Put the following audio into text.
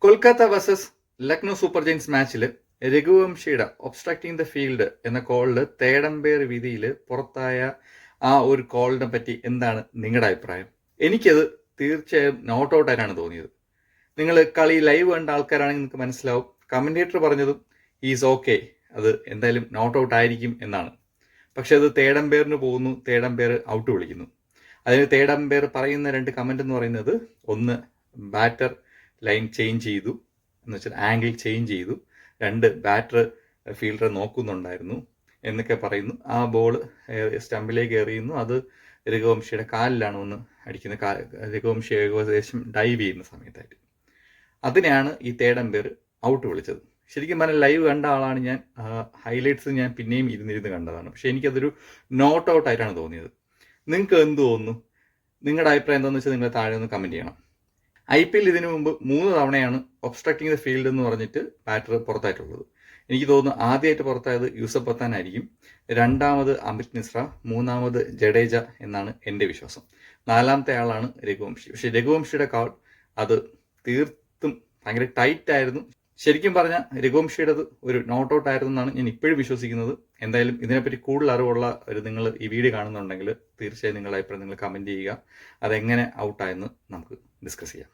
Kolkata versus Lucknow super giants മാച്ചിൽ രഘുവംശിയുടെ obstructing the field എന്ന കോളിൽ തേർഡ് അമ്പയർ വിധിയിൽ പുറത്തായ ആ ഒരു കോളിനെ പറ്റി എന്താണ് നിങ്ങളുടെ അഭിപ്രായം? എനിക്കത് തീർച്ചയായും നോട്ട് ഔട്ട് ആയിട്ടാണ് തോന്നിയത്. നിങ്ങൾ കളി ലൈവ് കണ്ട ആൾക്കാരാണെങ്കിൽ നിങ്ങൾക്ക് മനസ്സിലാവും. കമന്റേറ്റർ പറഞ്ഞതും ഈസ് ഓക്കെ, അത് എന്തായാലും നോട്ട് ഔട്ട് ആയിരിക്കും എന്നാണ്. പക്ഷെ അത് തേർഡ് അമ്പയറിന് പോകുന്നു, തേർഡ് അമ്പയർ ഔട്ട് വിളിക്കുന്നു. അതിന് തേർഡ് അമ്പയർ പറയുന്ന രണ്ട് കമന്റ് എന്ന് പറയുന്നത്, ഒന്ന് ബാറ്റർ ലൈൻ ചേഞ്ച് ചെയ്തു എന്ന് വെച്ചാൽ ആംഗിൾ ചേഞ്ച് ചെയ്തു, രണ്ട് ബാറ്റർ ഫീൽഡർ നോക്കുന്നുണ്ടായിരുന്നു എന്നൊക്കെ പറയുന്നു. ആ ബോൾ സ്റ്റമ്പിലേക്ക് എറിയുന്നു, അത് രഘുവംശിയുടെ കാലിലാണ് ഒന്ന് അടിക്കുന്നത്. രഘുവംശി ഏകദേശം ഡൈവ് ചെയ്യുന്ന സമയത്തായിട്ട് അതിനെയാണ് ഈ തേർഡ് അമ്പയർ ഔട്ട് വിളിച്ചത്. ശരിക്കും പറഞ്ഞാൽ ലൈവ് കണ്ട ആളാണ് ഞാൻ. ഹൈലൈറ്റ്സ് ഞാൻ പിന്നെയും ഇരുന്നിരുന്ന് കണ്ടതാണ്. പക്ഷെ എനിക്കതൊരു നോട്ട് ഔട്ട് ആയിട്ടാണ് തോന്നിയത്. നിങ്ങൾക്ക് എന്ത് തോന്നുന്നു? നിങ്ങളുടെ അഭിപ്രായം എന്താണെന്ന് വെച്ചാൽ നിങ്ങൾ താഴെ ഒന്ന് കമന്റ് ചെയ്യണം. IPL ഇതിനു മുമ്പ് 3 തവണയാണ് ഒബ്സ്ട്രക്റ്റിംഗ് ദ ഫീൽഡ് എന്ന് പറഞ്ഞിട്ട് ബാറ്റർ പുറത്തായിട്ടുള്ളത്. എനിക്ക് തോന്നുന്നു ആദ്യമായിട്ട് പുറത്തായത് യൂസഫ് പത്താൻ ആയിരിക്കും, രണ്ടാമത് അമിത് മിശ്ര, മൂന്നാമത് ജഡേജ എന്നാണ് എൻ്റെ വിശ്വാസം. നാലാമത്തെ ആളാണ് രഘുവംശി. പക്ഷെ രഘുവംശിയുടെ കാൾ അത് തീർത്തും ഭയങ്കര ടൈറ്റ് ആയിരുന്നു. ശരിക്കും പറഞ്ഞാൽ രഘുവംശിയുടേത് ഒരു നോട്ട് ഔട്ട് ആയിരുന്നു എന്നാണ് ഞാൻ ഇപ്പോഴും വിശ്വസിക്കുന്നത്. എന്തായാലും ഇതിനെപ്പറ്റി കൂടുതൽ അറിവുള്ള നിങ്ങൾ ഈ വീഡിയോ കാണുന്നുണ്ടെങ്കിൽ തീർച്ചയായും നിങ്ങളുടെ അഭിപ്രായം നിങ്ങൾ കമന്റ് ചെയ്യുക. അതെങ്ങനെ ഔട്ടായെന്ന് നമുക്ക് ഡിസ്കസ് ചെയ്യാം.